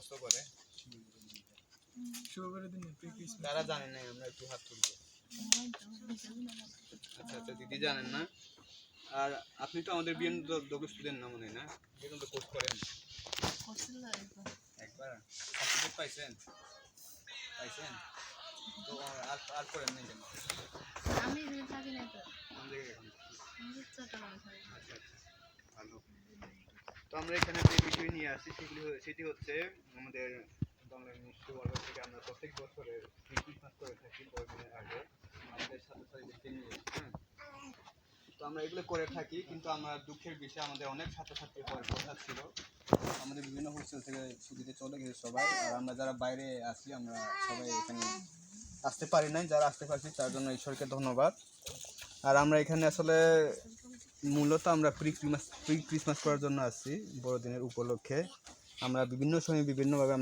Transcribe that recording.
কষ্ট করে তারা জানে না, আমরা একটু হাত তুলবো। আচ্ছা আচ্ছা, দিদি জানেন না। আর আপনি তো আমাদের বিএমডব্লিউ স্টুডেন্ট না মনে হয় না? এরকম তো কোর্স করেন একবার? সার্টিফিকেট পাইছেন? পাইছেন তো আর করেন নাই কেন? আমি এখানে থাকি না তো। আমাদের এখন আমি চট্টগ্রামে থাকি। আচ্ছা আচ্ছা, ভালো। তো আমরা এখানে যে বিষয় নিয়ে আসছি সেটি হচ্ছে আমাদের বাংলা মিষ্টি ওয়ার্ল্ড থেকে আমরা প্রত্যেক বছরে ক্রিসমাস করে থাকি বড়দিনের আগে আমাদের ছাত্রছাত্রীদেরকে নিয়ে। হ্যাঁ, তো আমরা এগুলো করে থাকি, কিন্তু আমরা দুঃখের বিষয়ে আমাদের অনেক ছাত্রছাত্রী হওয়ার কথা ছিল। আমাদের বিভিন্ন হোস্টেল থেকে ছুটিতে চলে গেছে সবাই, আর আমরা যারা বাইরে আছি আমরা সবাই এখানে আসতে পারি নাই। যারা আসতে পারছি তার জন্য ঈশ্বরকে ধন্যবাদ। আর আমরা এখানে আসলে মূলত আমরা প্রি ক্রিসমাস করার জন্য আসছি বড়দিনের উপলক্ষে। আমরা বিভিন্ন সময় বিভিন্নভাবে